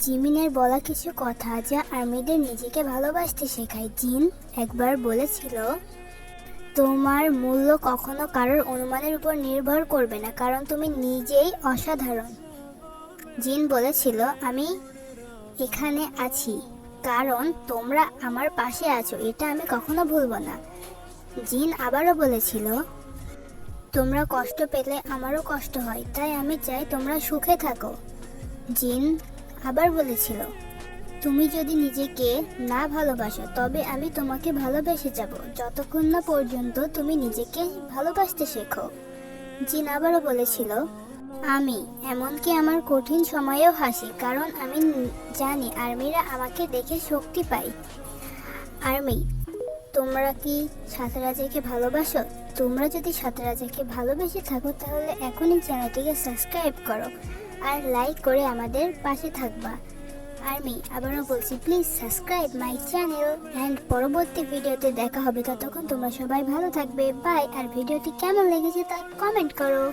জিমিনের বলা কিছু কথা যা আর্মিদের নিজেকে ভালোবাসতে শেখায়। জিন একবার বলেছিল, তোমার মূল্য কখনো কারোর অনুমানের উপর নির্ভর করবে না, কারণ তুমি নিজেই অসাধারণ। জিন বলেছিল, আমি এখানে আছি কারণ তোমরা আমার পাশে আছো, এটা আমি কখনো ভুলবো না। জিন আবারও বলেছিল, তোমরা কষ্ট পেলে আমারও কষ্ট হয়, তাই আমি চাই তোমরা সুখে থাকো। জিন আবার বলেছিল, তুমি যদি নিজেকে না ভালোবাসো তবে আমি তোমাকে ভালোবেসে যাব, যতক্ষণ না পর্যন্ত তুমি নিজেকে ভালোবাসতে শেখো। জিন আবারও বলেছিল, আমি এমনকি আমার কঠিন সময়েও হাসি, কারণ আমি জানি আর্মিরা আমাকে দেখে শক্তি পায়। আর্মি, তোমরা কি সাঁতারাজাকে ভালোবাসো? তোমরা যদি সাঁতারাজাকে ভালোবেসে থাকো তাহলে এখনই চ্যানেলটিকে সাবস্ক্রাইব করো আর লাইক করে আমাদের পাশে থাকবা। আর্মি আবারও বলছি, please subscribe my channel and পরবর্তী ভিডিওতে দেখা হবে। ততক্ষণ তোমরা সবাই ভালো থাকবে, বাই। আর ভিডিওটি কেমন লেগেছে তা কমেন্ট করো।